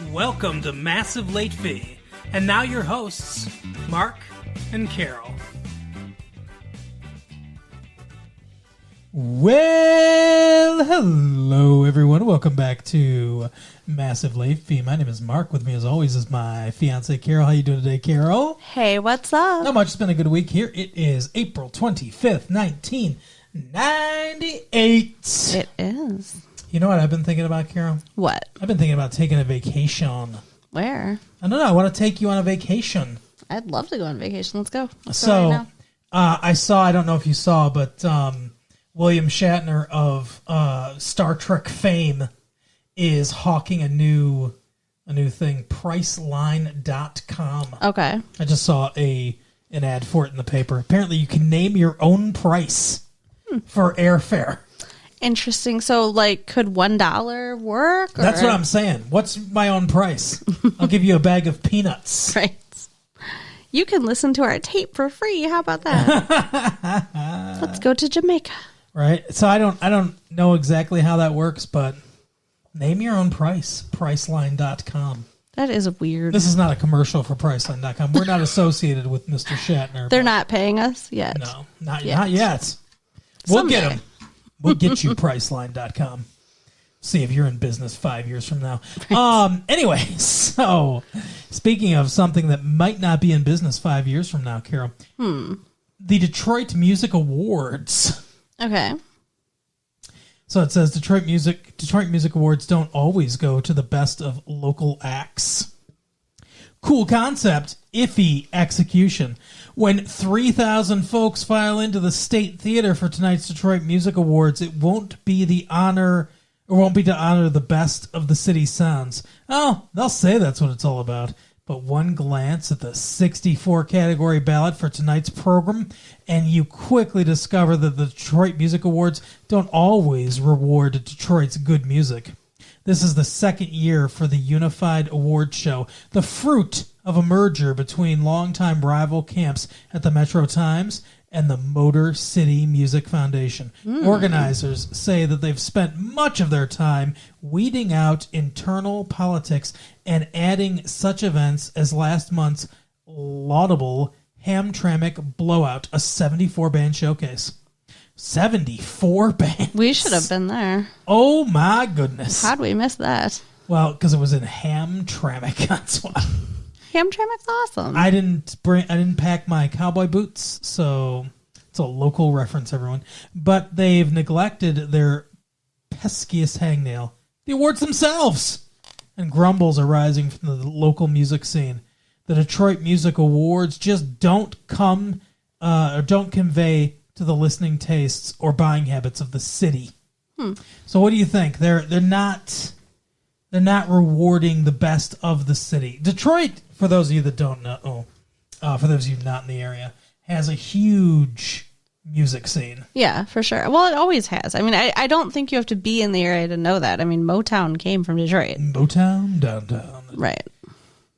Welcome to Massive Late Fee. And now your hosts, Mark and Carol. Well, hello everyone. Welcome back to Massive Late Fee. My name is Mark. With me as always is my fiance Carol. How you doing today, Carol? Hey, what's up? Not much. It's been a good week here. It is April 25th, 1998. It is. You know what I've been thinking about, Carol? What? I've been thinking about taking a vacation. Where? I don't know. I want to take you on a vacation. I'd love to go on vacation. Let's go. Let's So, go right now. I don't know if you saw, but William Shatner of Star Trek fame is hawking a new thing, Priceline.com. Okay. I just saw an ad for it in the paper. Apparently, you can name your own price for airfare. Interesting. So, like, could $1 work? Or? That's what I'm saying. What's my own price? I'll give you a bag of peanuts. Right. You can listen to our tape for free. How about that? Let's go to Jamaica. Right. So I don't know exactly how that works, but name your own price. Priceline.com. That is weird. This is not a commercial for Priceline.com. We're not associated with Mr. Shatner. They're not paying us yet. No, not yet. We'll Someday. get them. We'll get you Priceline.com. See if you're in business 5 years from now. Anyway, so speaking of something that might not be in business 5 years from now, Carol. The Detroit Music Awards. Okay. So it says Detroit Music Awards don't always go to the best of local acts. Cool concept, iffy execution. When 3,000 folks file into the State Theater for tonight's Detroit Music Awards, it won't be to honor the best of the city's sounds. Oh, they'll say that's what it's all about. But one glance at the 64 category ballot for tonight's program, and you quickly discover that the Detroit Music Awards don't always reward Detroit's good music. This is the second year for the Unified Award Show, the fruit of a merger between longtime rival camps at the Metro Times and the Motor City Music Foundation. Organizers say that they've spent much of their time weeding out internal politics and adding such events as last month's laudable Hamtramck Blowout, a 74-band showcase. 74 bands. We should have been there. Oh my goodness. How'd we miss that? Well, because it was in Hamtramck. That's why. Hamtramck's awesome. I didn't pack my cowboy boots, so it's a local reference, everyone. But they've neglected their peskiest hangnail, the awards themselves. And grumbles are rising from the local music scene. The Detroit Music Awards just don't convey to the listening tastes or buying habits of the city. So what do you think? They're not rewarding the best of the city. Detroit, for those of you that don't know, for those of you not in the area, has a huge music scene. Yeah, for sure. Well, it always has. I mean, I don't think you have to be in the area to know that. I mean, Motown came from Detroit. Motown, downtown. Right.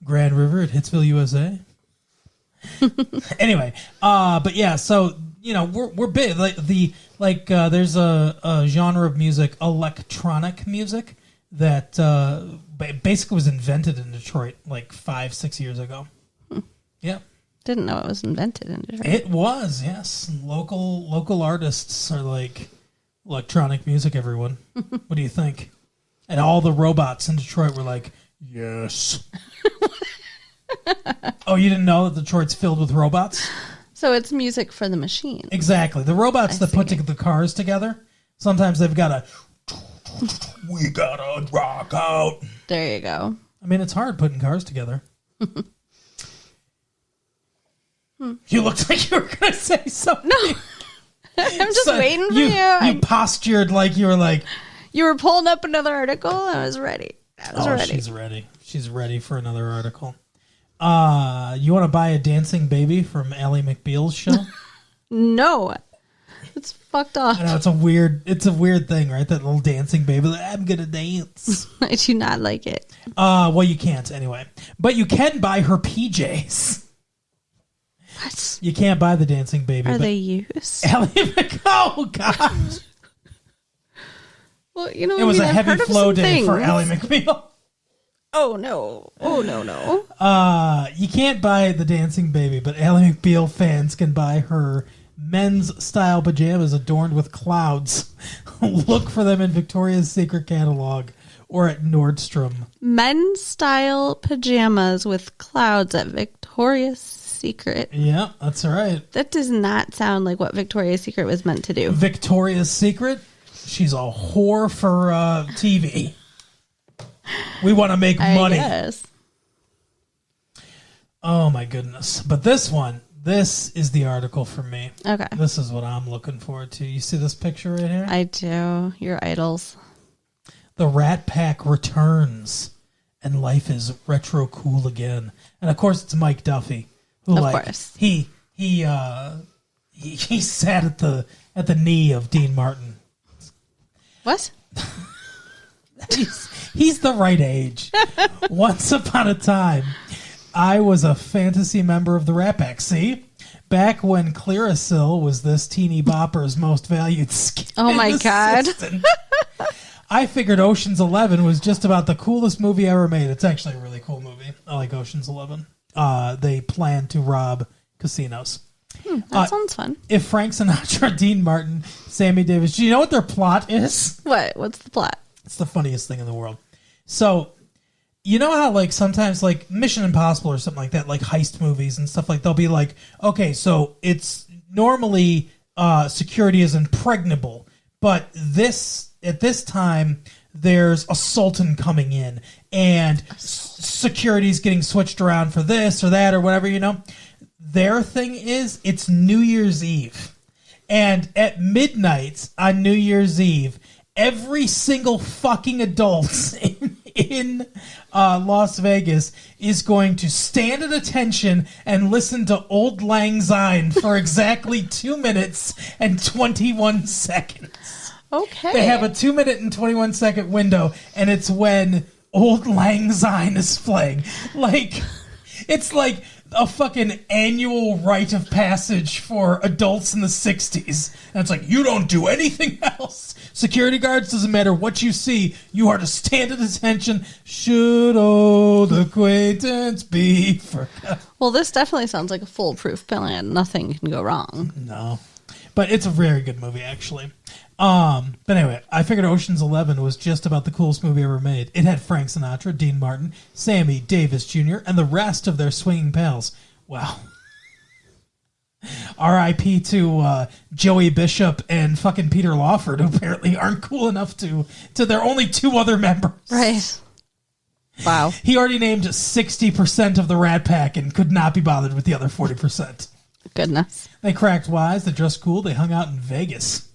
Grand River at Hitsville, USA. Anyway, but yeah, so you know we're big. There's a genre of music, electronic music, that basically was invented in Detroit like 5-6 years ago. Yep. Didn't know it was invented in Detroit. It was, yes. Local artists are like electronic music, everyone. What do you think? And all the robots in Detroit were like, yes. Oh, you didn't know that Detroit's filled with robots? So it's music for the machine. Exactly. The robots that put the cars together, sometimes they've got we gotta rock out. There you go. I mean, it's hard putting cars together. You looked like you were going to say something. No. I'm just waiting for you. You postured like you were like... You were pulling up another article. I was ready. She's ready. She's ready for another article. You want to buy a dancing baby from Ally McBeal's show? No. It's fucked up. I know, it's a weird thing, right? That little dancing baby. Like, I'm going to dance. I do not like it. Well, you can't anyway. But you can buy her PJs. What? You can't buy the dancing baby. Are they used? Ally oh, God. Well, you know, It was a heavy flow day things. for Ally McBeal. Oh, no. Oh, no, no. You can't buy the dancing baby, but Ally McBeal fans can buy her men's style pajamas adorned with clouds. Look for them in Victoria's Secret catalog or at Nordstrom. Men's style pajamas with clouds at Victoria's Secret. Yeah, that's right. That does not sound like what Victoria's Secret was meant to do. Victoria's Secret, she's a whore for TV. We want to make money. Yes. Oh my goodness. But this is the article for me. Okay. This is what I'm looking forward to. You see this picture right here? I do. Your idols. The Rat Pack returns and life is retro cool again. And of course it's Mike Duffy. Who Of course. He sat at the knee of Dean Martin. What? He's the right age. Once upon a time, I was a fantasy member of the Rat Pack. See? Back when Clearasil was this teeny bopper's most valued skin. Oh my God. assistant. I figured Ocean's 11 was just about the coolest movie ever made. It's actually a really cool movie. I like Ocean's 11. They plan to rob casinos. That sounds fun. If Frank Sinatra, Dean Martin, Sammy Davis, do you know what their plot is? What? What's the plot? It's the funniest thing in the world. So, you know how like sometimes like Mission Impossible or something like that, like heist movies and stuff like they'll be like, okay, so it's normally security is impregnable, but at this time there's a sultan coming in and security's getting switched around for this or that or whatever, you know. Their thing is it's New Year's Eve. And at midnight on New Year's Eve, every single fucking adult in Las Vegas is going to stand at attention and listen to Old Lang Syne for exactly 2 minutes and 21 seconds. Okay. They have a 2 minute and 21 second window, and it's when Old Lang Syne is playing. Like, it's like a fucking annual rite of passage for adults in the 60s. And it's like, you don't do anything else. Security guards, doesn't matter what you see, you are to stand at attention. Should old acquaintance be forgotten? Well, this definitely sounds like a foolproof plan. Nothing can go wrong. No. But it's a very good movie, actually. But anyway, I figured Ocean's 11 was just about the coolest movie ever made. It had Frank Sinatra, Dean Martin, Sammy Davis Jr., and the rest of their swinging pals. Wow. R.I.P. to Joey Bishop and fucking Peter Lawford, who apparently aren't cool enough to their only two other members. Right. Wow. He already named 60% of the Rat Pack and could not be bothered with the other 40%. Goodness. They cracked wise, they dressed cool, they hung out in Vegas.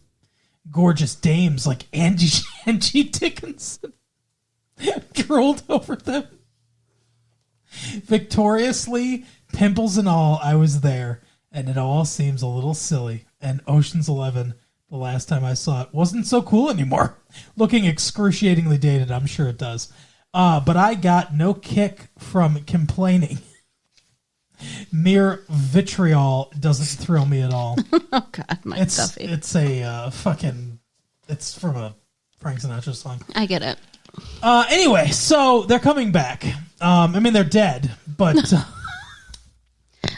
Gorgeous dames like Angie Dickinson drooled over them. Victoriously, pimples and all, I was there, and it all seems a little silly. And Ocean's 11, the last time I saw it, wasn't so cool anymore. Looking excruciatingly dated, I'm sure it does. But I got no kick from complaining. Mere vitriol doesn't thrill me at all. Oh, God, Mike Duffy. It's a it's from a Frank Sinatra song. I get it. Anyway, so they're coming back. I mean, they're dead, but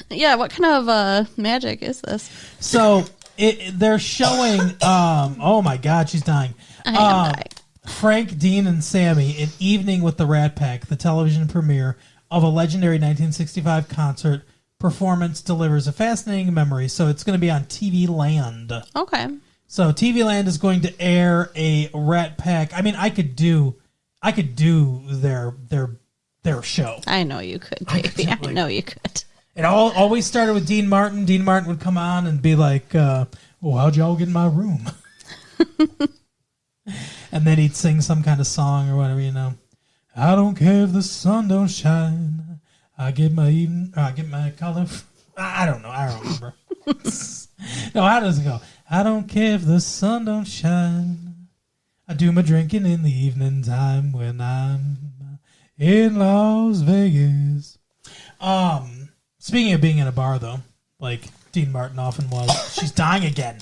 Yeah, what kind of magic is this? so they're showing. Oh my God, she's dying. I am dying. Frank, Dean, and Sammy, An Evening with the Rat Pack, the television premiere of a legendary 1965 concert performance, delivers a fascinating memory. So it's going to be on TV Land. Okay. So TV Land is going to air a Rat Pack. I mean, I could do their show. I know you could, baby. I know you could. It always started with Dean Martin. Dean Martin would come on and be like, well, how'd y'all get in my room? And then he'd sing some kind of song or whatever, you know. I don't care if the sun don't shine. I get my color. I don't know. I don't remember. No, how does it go? I don't care if the sun don't shine. I do my drinking in the evening time when I'm in Las Vegas. Speaking of being in a bar, though, like Dean Martin often was, she's dying again.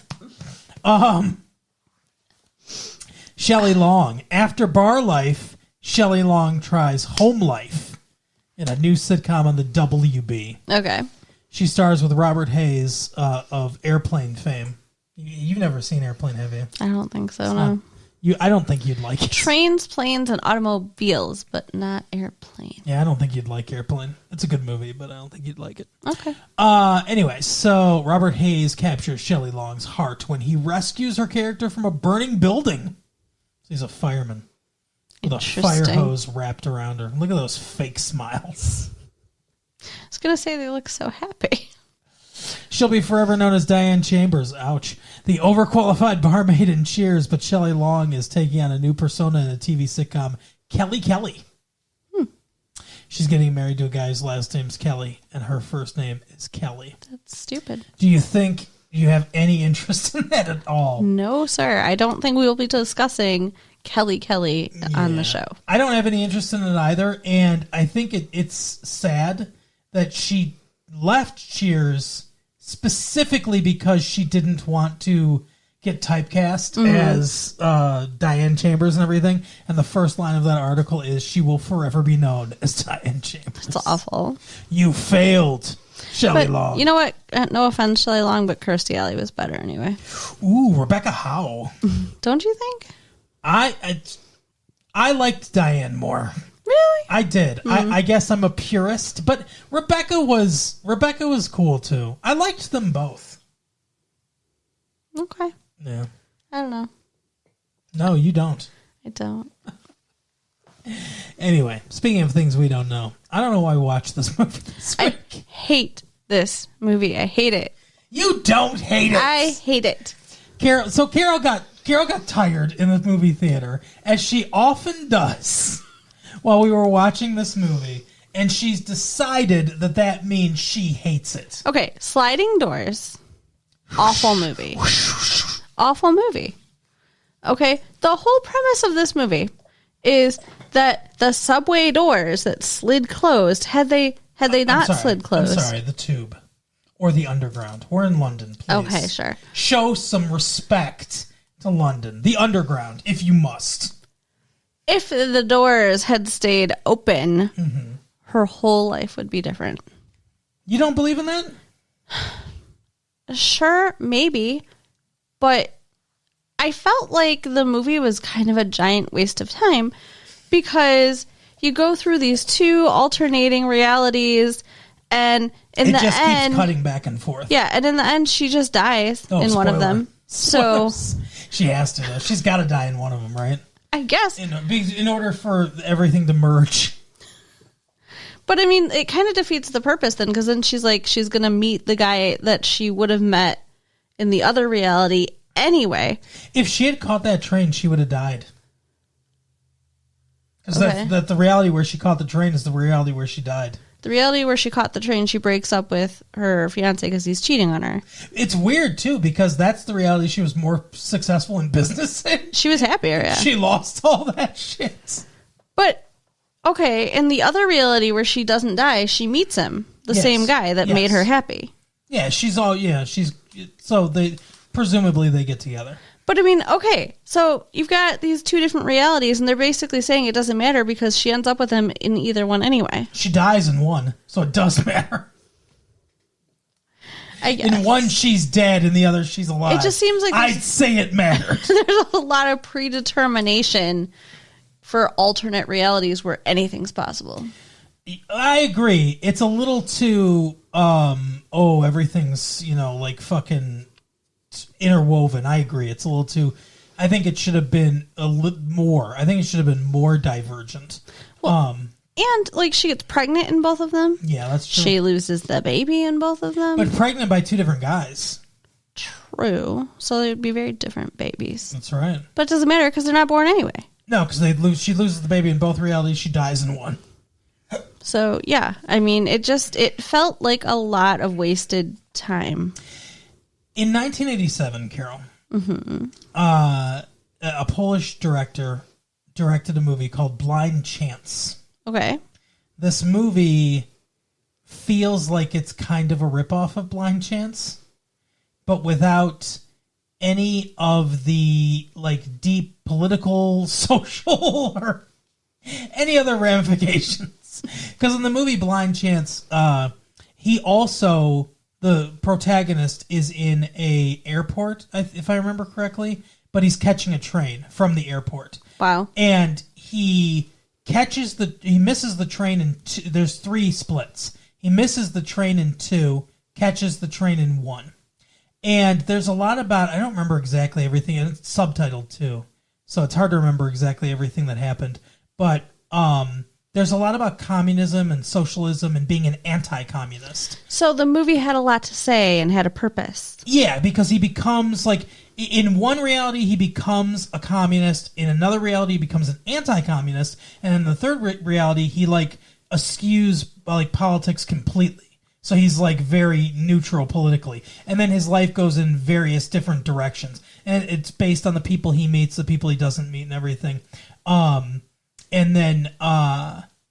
Shelley Long, after bar life, Shelley Long tries home life in a new sitcom on the WB. Okay. She stars with Robert Hayes of Airplane fame. You've never seen Airplane, have you? I don't think so, no. I don't think you'd like it. Trains, planes, and automobiles, but not airplanes. Yeah, I don't think you'd like Airplane. It's a good movie, but I don't think you'd like it. Okay. Anyway, so Robert Hayes captures Shelley Long's heart when he rescues her character from a burning building. He's a fireman with a fire hose wrapped around her. Look at those fake smiles. I was going to say they look so happy. She'll be forever known as Diane Chambers. Ouch. The overqualified barmaid in Cheers, but Shelley Long is taking on a new persona in a TV sitcom, Kelly Kelly. She's getting married to a guy whose last name's Kelly, and her first name is Kelly. That's stupid. Do you think you have any interest in that at all? No, sir. I don't think we will be discussing Kelly Kelly on the show. I don't have any interest in it either, and I think it's sad that she left Cheers specifically because she didn't want to get typecast as Diane Chambers and everything. And the first line of that article is, "She will forever be known as Diane Chambers." It's awful. You failed, Shelley Long. You know what? No offense, Shelley Long, but Kirstie Alley was better anyway. Ooh, Rebecca Howe. Don't you think? I liked Diane more. Really? I did. I guess I'm a purist, but Rebecca was cool too. I liked them both. Okay. Yeah. I don't know. No, you don't. I don't. Anyway, speaking of things we don't know, I don't know why we watched this movie this week. I hate this movie. I hate it. You don't hate it. I hate it. Carol got tired in the movie theater, as she often does, while we were watching this movie, and she's decided that means she hates it. Okay, Sliding Doors. Awful movie. Awful movie. Okay, the whole premise of this movie is that the subway doors that slid closed, had they not slid closed. I'm sorry, the tube. Or the underground. We're in London, please. Okay, sure. Show some respect to London. The underground, if you must. If the doors had stayed open, her whole life would be different. You don't believe in that? Sure, maybe. But I felt like the movie was kind of a giant waste of time because you go through these two alternating realities, and in the just end, keeps cutting back and forth. Yeah, and in the end, she just dies in one of them. Spoilers. So she has to, though. She's got to die in one of them, right? I guess. In order for everything to merge. But I mean, it kind of defeats the purpose then, because then she's going to meet the guy that she would have met in the other reality anyway. If she had caught that train, she would have died. Because Okay. that the reality where she caught the train is the reality where she died. The reality where she caught the train, she breaks up with her fiance because he's cheating on her. It's weird, too, because that's the reality she was more successful in business in. She was happier, yeah. She lost all that shit. But, okay, in the other reality where she doesn't die, she meets him, the same guy that made her happy. Yeah, presumably they get together. But I mean, okay, so you've got these two different realities, and they're basically saying it doesn't matter because she ends up with him in either one anyway. She dies in one, so it does matter. I guess. In one, she's dead, in the other, she's alive. It just seems like I'd say it matters. there's a lot of predetermination for alternate realities where anything's possible. I agree. It's a little too, everything's, like fucking interwoven. I agree. It's a little too, I think it should have been a little more. I think it should have been more divergent. And, she gets pregnant in both of them. Yeah, that's true. She loses the baby in both of them. But pregnant by two different guys. True. So they would be very different babies. That's right. But it doesn't matter because they're not born anyway. No, because she loses the baby in both realities. She dies in one. So, yeah. I mean, it felt like a lot of wasted time. In 1987, Carol, a Polish director directed a movie called Blind Chance. Okay. This movie feels like it's kind of a ripoff of Blind Chance, but without any of the deep political, social, or any other ramifications. Because in the movie Blind Chance, he also, the protagonist is in a airport, if I remember correctly, but he's catching a train from the airport. Wow. And he misses the train in two. There's 3 splits. He misses the train in 2, catches the train in 1. And there's a lot about, I don't remember exactly everything, and it's subtitled too. So it's hard to remember exactly everything that happened. But there's a lot about communism and socialism and being an anti-communist. So the movie had a lot to say and had a purpose. Yeah, because he becomes like, in one reality he becomes a communist, in another reality he becomes an anti-communist, and in the third reality he like eschews like politics completely. So he's like very neutral politically. And then his life goes in various different directions. And it's based on the people he meets, the people he doesn't meet, and everything. And then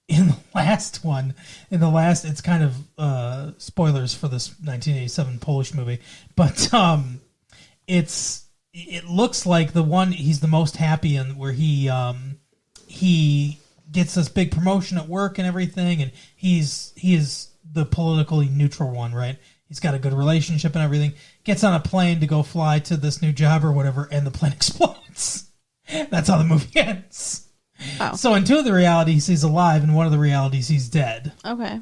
in the last, it's kind of spoilers for this 1987 Polish movie, but it looks like the one he's the most happy in, where he gets this big promotion at work and everything, and he is the politically neutral one, right? He's got a good relationship and everything. Gets on a plane to go fly to this new job or whatever, and the plane explodes. That's how the movie ends. Oh. So in 2 of the realities, he's alive. In 1 of the realities, he's dead. Okay.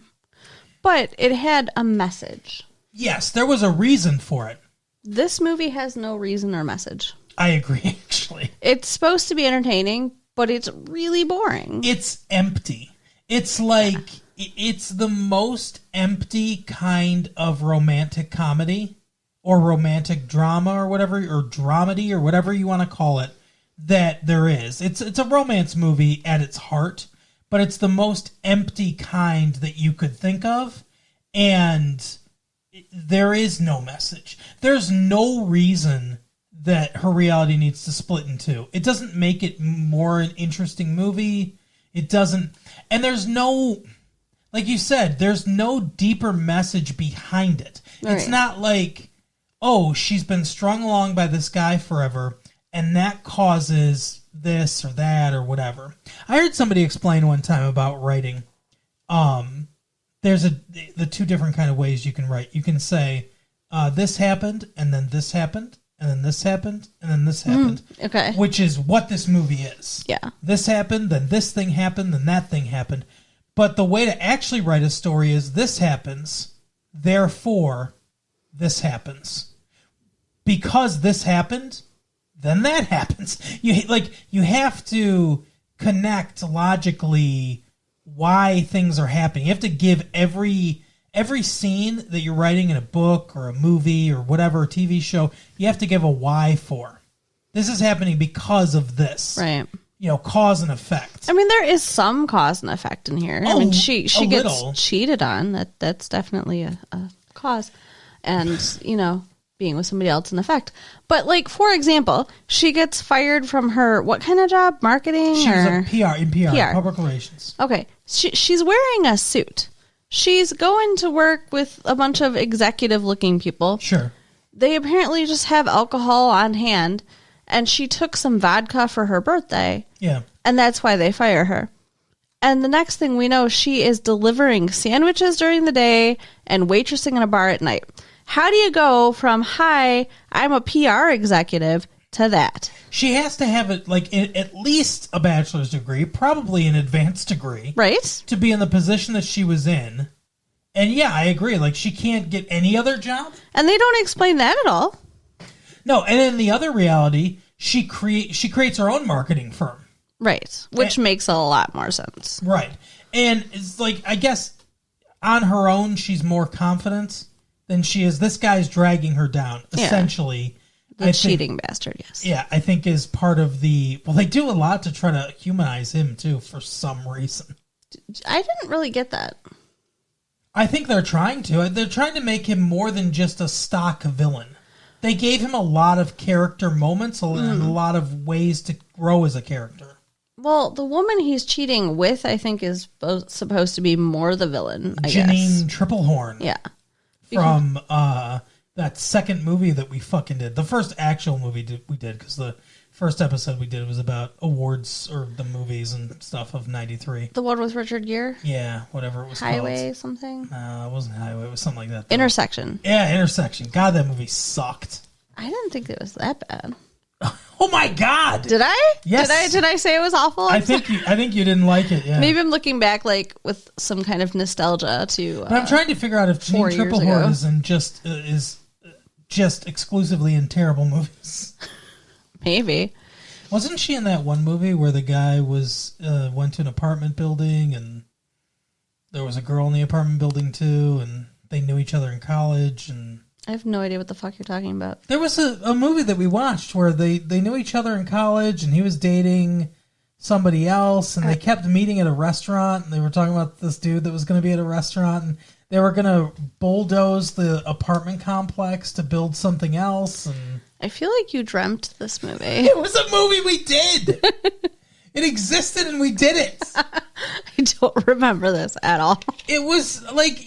But it had a message. Yes, there was a reason for it. This movie has no reason or message. I agree, actually. It's supposed to be entertaining, but it's really boring. It's empty. It's like, it's the most empty kind of romantic comedy or romantic drama or whatever, or dramedy or whatever you want to call it, that there is. It's a romance movie at its heart, but it's the most empty kind that you could think of, and there is no message. There's no reason that her reality needs to split in 2. It doesn't make it more an interesting movie. It doesn't, and there's no, like you said, there's no deeper message behind it. Right. It's not like, oh, she's been strung along by this guy forever, and that causes this or that or whatever. I heard somebody explain one time about writing. There's the 2 different kind of ways you can write. You can say, this happened, and then this happened, and then this happened, and then this happened. Okay. Which is what this movie is. Yeah. This happened, then this thing happened, then that thing happened. But the way to actually write a story is, this happens, therefore this happens. Because this happened, then that happens. You have to connect logically why things are happening. You have to give every scene that you're writing in a book or a movie or whatever, a TV show, you have to give a why for. This is happening because of this. Right. Cause and effect. I mean, there is some cause and effect in here. I mean, she gets little. cheated on. That's definitely a cause. And, being with somebody else in effect. But, like, for example, she gets fired from her, what kind of job? Marketing? She was a PR, PR. public relations. Okay. She's wearing a suit. She's going to work with a bunch of executive-looking people. Sure. They apparently just have alcohol on hand, and she took some vodka for her birthday. Yeah. And that's why they fire her. And the next thing we know, she is delivering sandwiches during the day and waitressing in a bar at night. How do you go from, hi, I'm a PR executive, to that? She has to have at least a bachelor's degree, probably an advanced degree. Right? To be in the position that she was in. And yeah, I agree. Like, she can't get any other job. And they don't explain that at all. No, and in the other reality, she creates her own marketing firm. Right. Which makes a lot more sense. Right. And it's like, I guess on her own, she's more confident than she is. This guy's dragging her down, essentially. The cheating bastard, yes. Yeah, I think is part of the... Well, they do a lot to try to humanize him, too, for some reason. I didn't really get that. I think they're trying to. They're trying to make him more than just a stock villain. They gave him a lot of character moments and a lot of ways to grow as a character. Well, the woman he's cheating with, I think, is supposed to be more the villain, I guess. Janine Triplehorn. Yeah. From that second movie that we fucking did. The first actual movie we did, because the First episode we did was about awards or the movies and stuff of 93. The one with Richard Gere? Yeah, whatever it was Highway called. something? No, it wasn't Highway. It was something like that. though. Intersection. Yeah, Intersection. God, that movie sucked. I didn't think it was that bad. Oh my God! Did I? Yes. Did I say it was awful? I think you didn't like it. Yeah. Maybe I'm looking back like with some kind of nostalgia to. But I'm trying to figure out if 4 Jeanine years Tripplehorn ago. is just exclusively in terrible movies. Maybe. Wasn't she in that one movie where the guy was went to an apartment building and there was a girl in the apartment building too, and they knew each other in college, and I have no idea what the fuck you're talking about. there was a movie that we watched where they knew each other in college and he was dating somebody else and they kept meeting at a restaurant and they were talking about this dude that was going to be at a restaurant and they were going to bulldoze the apartment complex to build something else. And I feel like you dreamt this movie. it was a movie we did. It existed and we did it. I don't remember this at all. It was like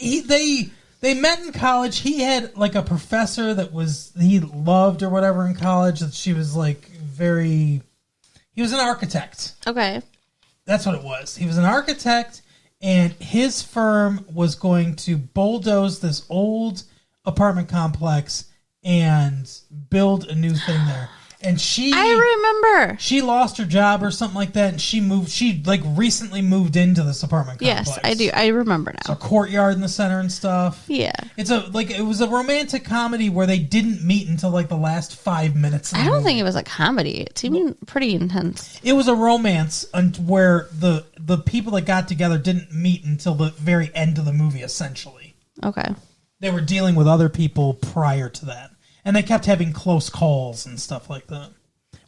they met in college. He had like a professor that he loved or whatever in college that she was like he was an architect. Okay. That's what it was. He was an architect and his firm was going to bulldoze this old apartment complex and build a new thing there. And I remember. she lost her job or something like that, and she like recently moved into this apartment complex. Yes, I do. I remember now. So a courtyard in the center and stuff. Yeah. It was a romantic comedy where they didn't meet until like the last 5 minutes of the I don't movie. think it was a comedy. It seemed pretty intense. It was a romance where the people that got together didn't meet until the very end of the movie, essentially. Okay. They were dealing with other people prior to that. And they kept having close calls and stuff like that.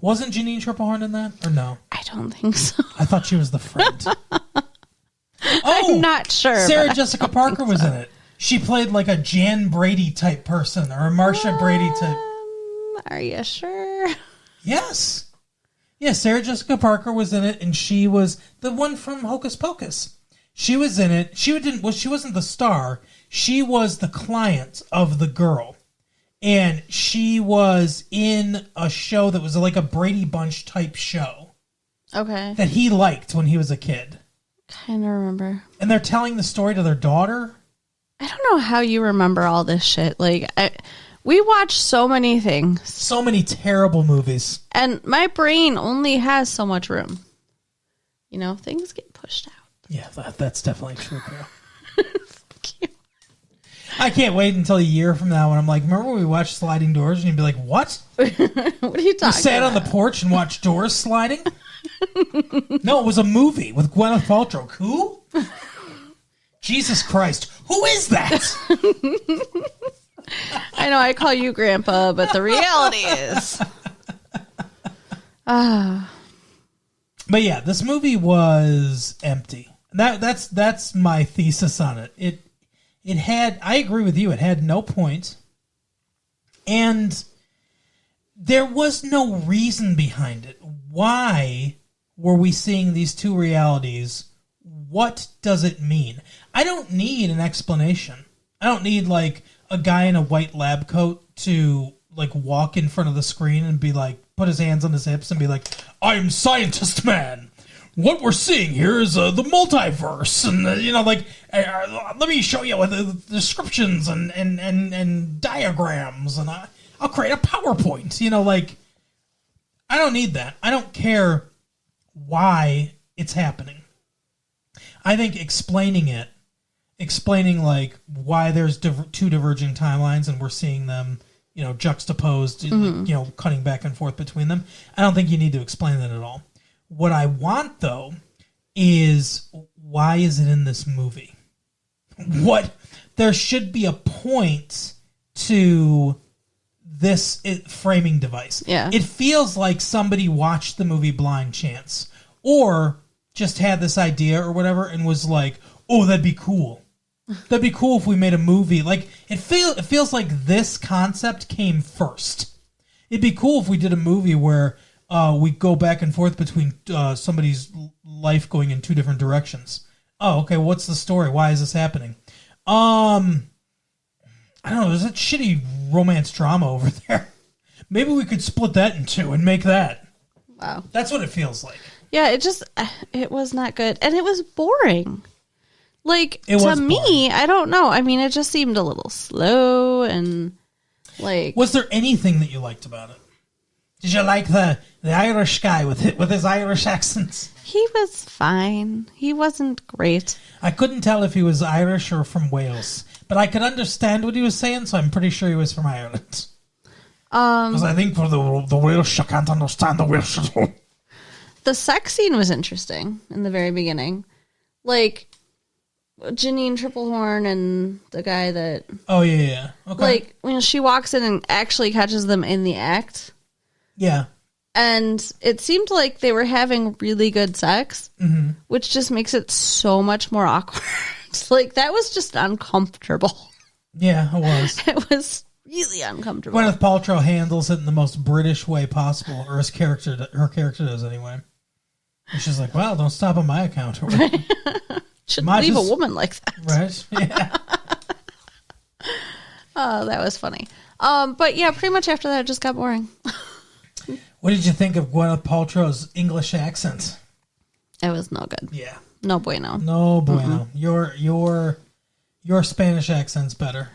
Wasn't Jeanine Tripplehorn in that? Or no? I don't think so. I thought she was the friend. I'm not sure. Sarah but Jessica Parker was in it. She played like a Jan Brady type person or a Marsha Brady type. Are you sure? Yes. Yeah, Sarah Jessica Parker was in it, and she was the one from Hocus Pocus. She was in it. She wasn't the star. She was the client of the girl. And she was in a show that was like a Brady Bunch type show Okay. that he liked when he was a kid. Kind of remember. And they're telling the story to their daughter. I don't know how you remember all this shit. Like, we watch so many things, So many terrible movies. and my brain only has so much room. You know, things get pushed out. Yeah, that's definitely true, girl. I can't wait until a year from now when I'm like, remember when we watched Sliding Doors? And you'd be like, what? What are you talking You sat on about? the porch and watched doors sliding? No, it was a movie with Gwyneth Paltrow. Who? Jesus Christ. Who is that? I know I call you Grandpa, but the reality is. But yeah, this movie was empty. That's my thesis on it. It had, I agree with you, it had no point. And there was no reason behind it. Why were we seeing these two realities? What does it mean? I don't need an explanation. I don't need like a guy in a white lab coat to like walk in front of the screen and be like, put his hands on his hips and be like, I'm scientist man. What we're seeing here is the multiverse, and let me show you with the descriptions and diagrams, and I'll create a PowerPoint. I don't need that. I don't care why it's happening. I think explaining like why there's two diverging timelines and we're seeing them, juxtaposed, cutting back and forth between them. I don't think you need to explain that at all. What I want, though, is why is it in this movie? There should be a point to this framing device. Yeah. It feels like somebody watched the movie Blind Chance or just had this idea or whatever and was like, oh, that'd be cool. That'd be cool if we made a movie. Like, it feels like this concept came first. It'd be cool if we did a movie where we go back and forth between somebody's life going in two different directions. Oh, okay. What's the story? Why is this happening? I don't know. There's a shitty romance drama over there. Maybe we could split that in two and make that. Wow. That's what it feels like. Yeah, it was not good. And it was boring. Like, It to was me, boring. I don't know. I mean, it just seemed a little slow and, like... Was there anything that you liked about it? Did you like the Irish guy with his Irish accents? He was fine. He wasn't great. I couldn't tell if he was Irish or from Wales, but I could understand what he was saying, so I'm pretty sure he was from Ireland. Because I think for the Welsh, I can't understand the Welsh at all. The sex scene was interesting in the very beginning. Like, Janine Triplehorn and the guy that... Oh, yeah. Okay. Like, when she walks in and actually catches them in the act... Yeah. And it seemed like they were having really good sex, which just makes it so much more awkward. Like, that was just uncomfortable. Yeah, it was. It was really uncomfortable. Gwyneth Paltrow handles it in the most British way possible, or her character does anyway. And she's like, well, don't stop on my account. Shouldn't leave a woman like that. Right? Yeah. Oh, that was funny. But yeah, pretty much after that, it just got boring. What did you think of Gwyneth Paltrow's English accent? It was no good. Yeah. No bueno. No bueno. Your Spanish accent's better.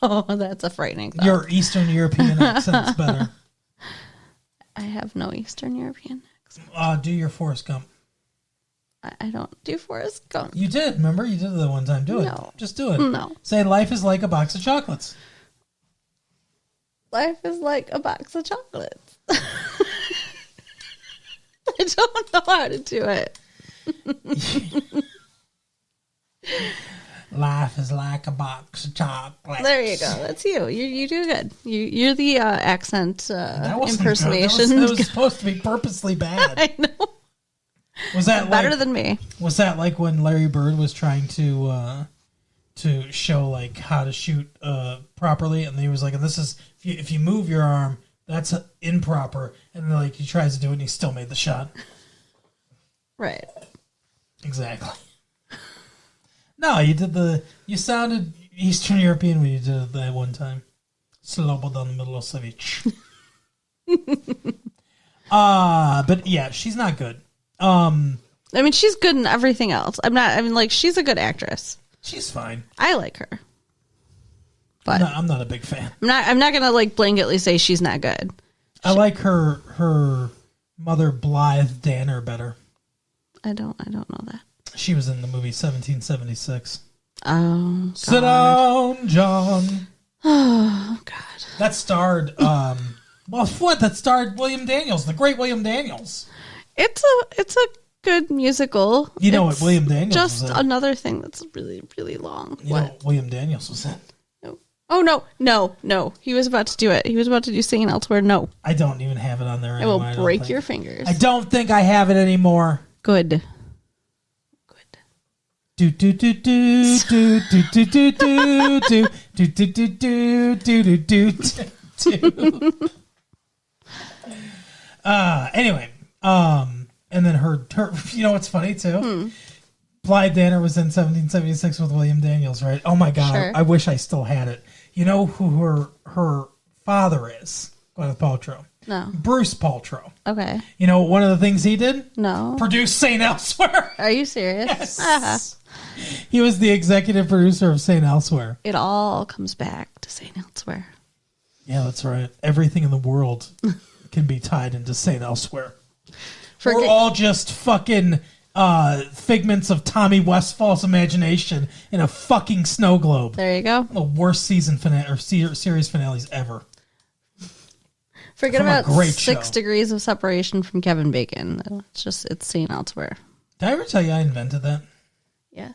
Oh, that's a frightening thought. Your Eastern European accent's better. I have no Eastern European accent. Do your Forrest Gump. I don't do Forrest Gump. You did, remember? You did it that one time. Do it. No. Just do it. No. Say life is like a box of chocolates. Life is like a box of chocolates. I don't know how to do it. Life is like a box of chocolates. There you go. That's you. You do good. You're the accent That wasn't impersonation. good. That was supposed to be purposely bad. I know. Was that Better like, than me. Was that like when Larry Bird was trying to show like how to shoot properly, and he was like, "And this is if you move your arm, that's improper," and then like he tries to do it, and he still made the shot. Right. Exactly. No, you sounded Eastern European when you did it that one time. Slobodan Milosevic. But yeah, she's not good. I mean, she's good in everything else. She's a good actress. She's fine. I like her. But No, I'm not a big fan. I'm not gonna like blanketly say she's not good. I like her mother Blythe Danner better. I don't know that. She was in the movie 1776. Oh, Sit down, John. oh God. That starred that starred William Daniels, the great William Daniels. It's a good musical. You know It's what William Daniels just was in? another thing that's really, really long. You know what William Daniels was in? No. Oh no. He was about to do it. He was about to do Singing Elsewhere. No. I don't even have it on there I anymore. will break your fingers. I don't think I have it anymore. Good. Do do do do do do do do do do do do do do do do. Anyway, and then her, you know what's funny too? Blythe Danner was in 1776 with William Daniels, right? Oh my God, Sure. I wish I still had it. You know who her father is? Gwyneth Paltrow. No. Bruce Paltrow. Okay. You know one of the things he did? No. Produce St. Elsewhere. Are you serious? Yes. Uh-huh. He was the executive producer of St. Elsewhere. It all comes back to St. Elsewhere. Yeah, that's right. Everything in the world can be tied into St. Elsewhere. We're all just fucking figments of Tommy Westfall's imagination in a fucking snow globe. There you go. The worst season finale or series finales ever. Forget From a about great 6 show. degrees of separation from Kevin Bacon. It's St. Elsewhere. Did I ever tell you I invented that? Yes.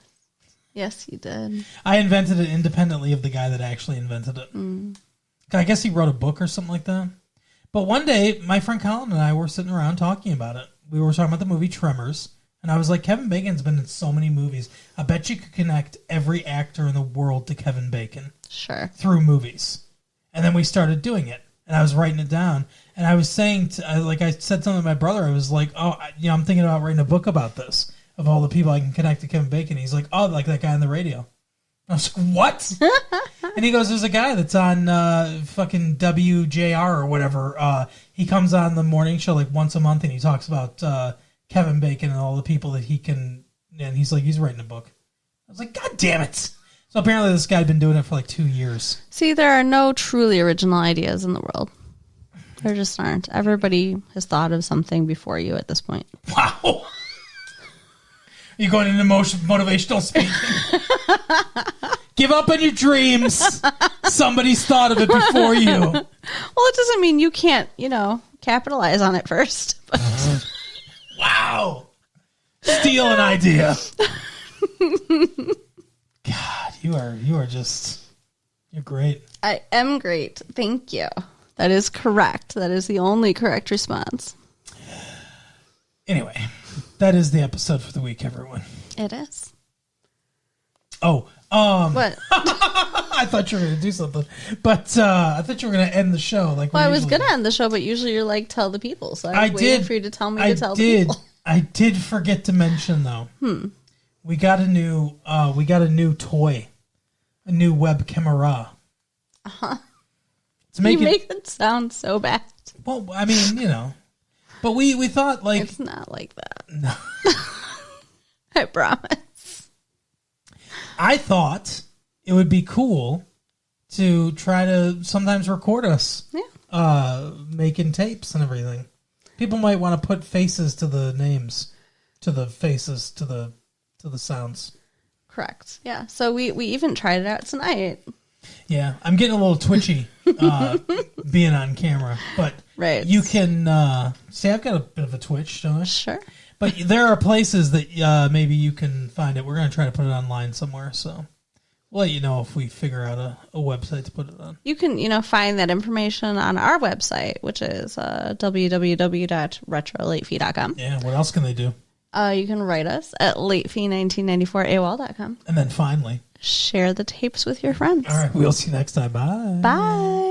Yes, you did. I invented it independently of the guy that actually invented it. I guess he wrote a book or something like that. But one day, my friend Colin and I were sitting around talking about it. We were talking about the movie Tremors. And I was like, Kevin Bacon's been in so many movies. I bet you could connect every actor in the world to Kevin Bacon Sure. through movies. And then we started doing it. And I was writing it down. And I was saying, I said something to my brother. I was like, I'm thinking about writing a book about this, of all the people I can connect to Kevin Bacon. He's like, oh, like that guy on the radio. I was like, what? And he goes, there's a guy that's on fucking WJR or whatever. he comes on the morning show like once a month, and he talks about Kevin Bacon and all the people that he can. And he's like, he's writing a book. I was like, God damn it! So apparently, this guy had been doing it for like 2 years. See, there are no truly original ideas in the world. There just aren't. Everybody has thought of something before you at this point. Wow. You're going into motivational speaking. Give up on your dreams. Somebody's thought of it before you. Well, it doesn't mean you can't, capitalize on it first. But Wow. Steal an idea. God, you're great. I am great. Thank you. That is correct. That is the only correct response. Anyway, that is the episode for the week, everyone. It is. Oh, What? I thought you were going to do something, but I thought you were going to end the show. Like, Well, I was usually going to end the show, but usually you're like, tell the people. So I was waiting for you to tell me to tell the people. I did forget to mention though. We got a new toy, a new web camera. To You make it sound so bad. Well, I mean, but we thought like It's not like that. no. I promise. I thought it would be cool to try to sometimes record us, making tapes and everything. People might want to put faces to the names, to the faces, to the sounds. Correct. Yeah. So we even tried it out tonight. Yeah, I'm getting a little twitchy being on camera, but Right. you can see I've got a bit of a twitch, don't I? Sure. But there are places that maybe you can find it. We're going to try to put it online somewhere, so we'll let you know if we figure out a website to put it on. You can, find that information on our website, which is www.retrolatefee.com. Yeah, what else can they do? You can write us at latefee1994AOL.com. And then finally, Share the tapes with your friends. all right, we'll see you next time. Bye. Bye.